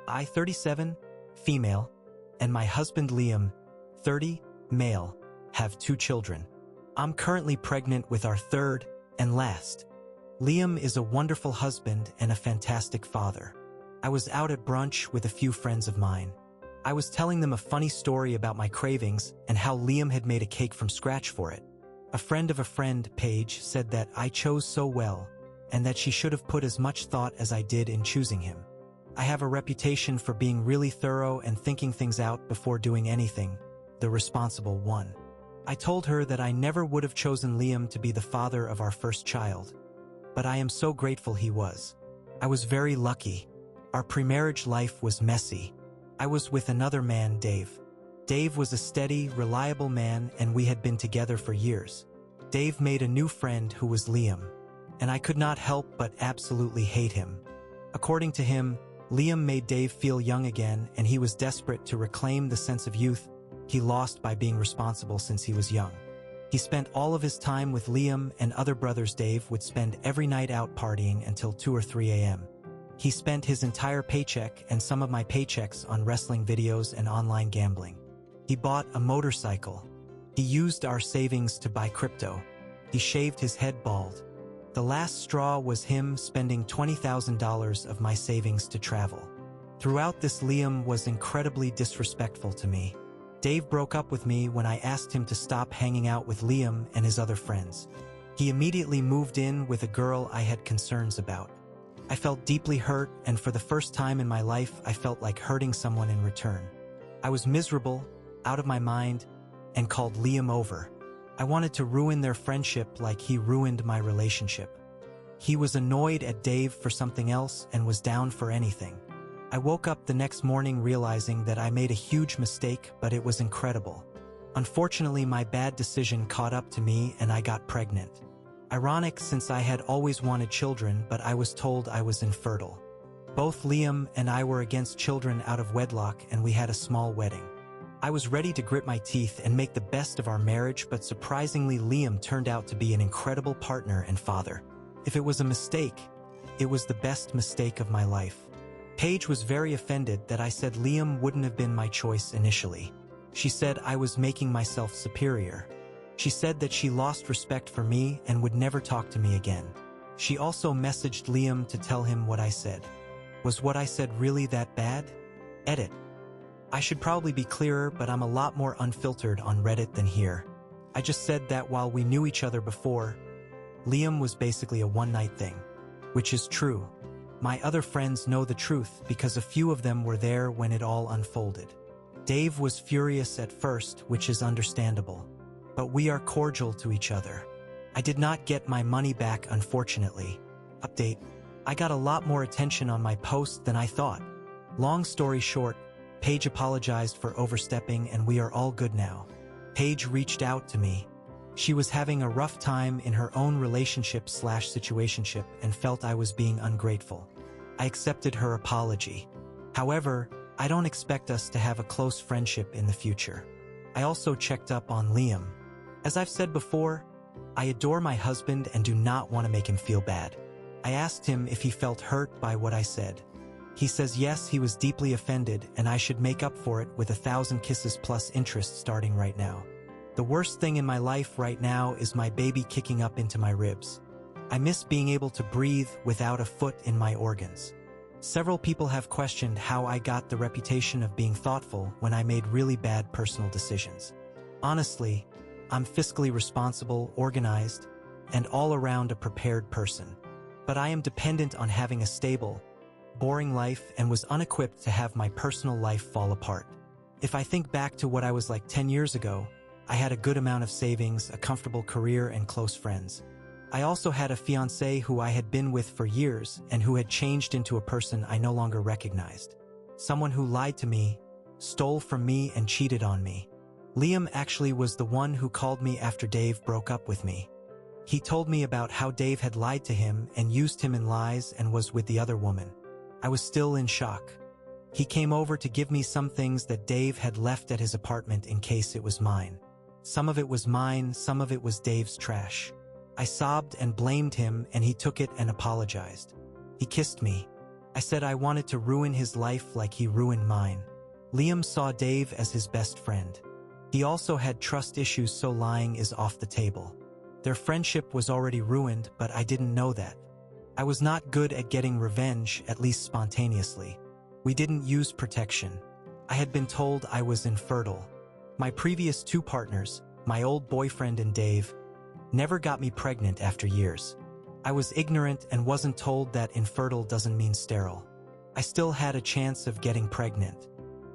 I, 37, female, and my husband Liam, 30, male, have 2 children. I'm currently pregnant with our 3rd and last. Liam is a wonderful husband and a fantastic father. I was out at brunch with a few friends of mine. I was telling them a funny story about my cravings and how Liam had made a cake from scratch for it. A friend of a friend, Paige, said that I chose so well and that she should have put as much thought as I did in choosing him. I have a reputation for being really thorough and thinking things out before doing anything, the responsible one. I told her that I never would have chosen Liam to be the father of our first child, but I am so grateful he was. I was very lucky. Our pre-marriage life was messy. I was with another man, Dave. Dave was a steady, reliable man, and we had been together for years. Dave made a new friend who was Liam, and I could not help but absolutely hate him. According to him, Liam made Dave feel young again, and he was desperate to reclaim the sense of youth he lost by being responsible since he was young. He spent all of his time with Liam, and other brothers Dave would spend every night out partying until 2 or 3 a.m. He spent his entire paycheck and some of my paychecks on wrestling videos and online gambling. He bought a motorcycle. He used our savings to buy crypto. He shaved his head bald. The last straw was him spending $20,000 of my savings to travel. Throughout this, Liam was incredibly disrespectful to me. Dave broke up with me when I asked him to stop hanging out with Liam and his other friends. He immediately moved in with a girl I had concerns about. I felt deeply hurt, and for the first time in my life, I felt like hurting someone in return. I was miserable, out of my mind, and called Liam over. I wanted to ruin their friendship like he ruined my relationship. He was annoyed at Dave for something else and was down for anything. I woke up the next morning realizing that I made a huge mistake, but it was incredible. Unfortunately, my bad decision caught up to me and I got pregnant. Ironic, since I had always wanted children, but I was told I was infertile. Both Liam and I were against children out of wedlock, and we had a small wedding. I was ready to grit my teeth and make the best of our marriage, but surprisingly, Liam turned out to be an incredible partner and father. If it was a mistake, it was the best mistake of my life. Paige was very offended that I said Liam wouldn't have been my choice initially. She said I was making myself superior. She said that she lost respect for me and would never talk to me again. She also messaged Liam to tell him what I said. Was what I said really that bad? Edit. I should probably be clearer, but I'm a lot more unfiltered on Reddit than here. I just said that while we knew each other before, Liam was basically a one-night thing, which is true. My other friends know the truth because a few of them were there when it all unfolded. Dave was furious at first, which is understandable, but we are cordial to each other. I did not get my money back, unfortunately. Update: I got a lot more attention on my post than I thought. Long story short, Paige apologized for overstepping and we are all good now. Paige reached out to me. She was having a rough time in her own relationship/situationship and felt I was being ungrateful. I accepted her apology. However, I don't expect us to have a close friendship in the future. I also checked up on Liam. As I've said before, I adore my husband and do not want to make him feel bad. I asked him if he felt hurt by what I said. He says yes, he was deeply offended and I should make up for it with 1,000 kisses plus interest starting right now. The worst thing in my life right now is my baby kicking up into my ribs. I miss being able to breathe without a foot in my organs. Several people have questioned how I got the reputation of being thoughtful when I made really bad personal decisions. Honestly, I'm fiscally responsible, organized, and all around a prepared person. But I am dependent on having a stable, boring life and was unequipped to have my personal life fall apart. If I think back to what I was like 10 years ago, I had a good amount of savings, a comfortable career, and close friends. I also had a fiancé who I had been with for years and who had changed into a person I no longer recognized. Someone who lied to me, stole from me, and cheated on me. Liam actually was the one who called me after Dave broke up with me. He told me about how Dave had lied to him and used him in lies and was with the other woman. I was still in shock. He came over to give me some things that Dave had left at his apartment in case it was mine. Some of it was mine, some of it was Dave's trash. I sobbed and blamed him, and he took it and apologized. He kissed me. I said I wanted to ruin his life like he ruined mine. Liam saw Dave as his best friend. He also had trust issues, so lying is off the table. Their friendship was already ruined, but I didn't know that. I was not good at getting revenge, at least spontaneously. We didn't use protection. I had been told I was infertile. My previous two partners, my old boyfriend and Dave, never got me pregnant after years. I was ignorant and wasn't told that infertile doesn't mean sterile. I still had a chance of getting pregnant.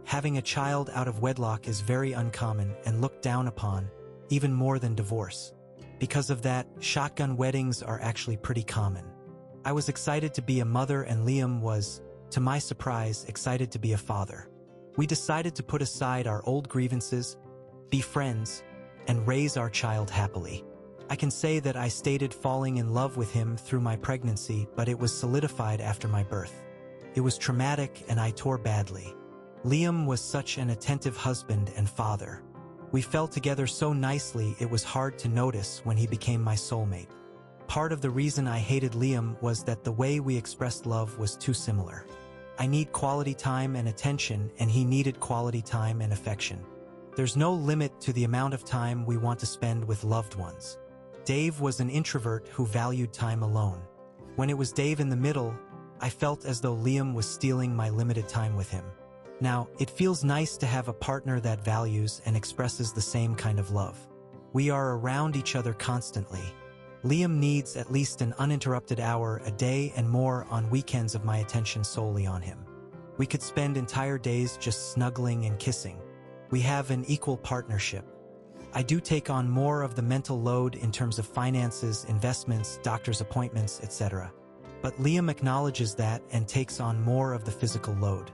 Having a child out of wedlock is very uncommon and looked down upon, even more than divorce. Because of that, shotgun weddings are actually pretty common. I was excited to be a mother, and Liam was, to my surprise, excited to be a father. We decided to put aside our old grievances, be friends, and raise our child happily. I can say that I stated falling in love with him through my pregnancy, but it was solidified after my birth. It was traumatic and I tore badly. Liam was such an attentive husband and father. We fell together so nicely it was hard to notice when he became my soulmate. Part of the reason I hated Liam was that the way we expressed love was too similar. I need quality time and attention, and he needed quality time and affection. There's no limit to the amount of time we want to spend with loved ones. Dave was an introvert who valued time alone. When it was Dave in the middle, I felt as though Liam was stealing my limited time with him. Now, it feels nice to have a partner that values and expresses the same kind of love. We are around each other constantly. Liam needs at least an uninterrupted hour a day and more on weekends of my attention solely on him. We could spend entire days just snuggling and kissing. We have an equal partnership. I do take on more of the mental load in terms of finances, investments, doctor's appointments, etc. But Liam acknowledges that and takes on more of the physical load.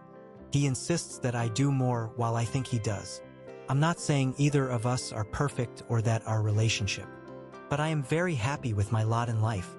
He insists that I do more while I think he does. I'm not saying either of us are perfect or that our relationship. But I am very happy with my lot in life.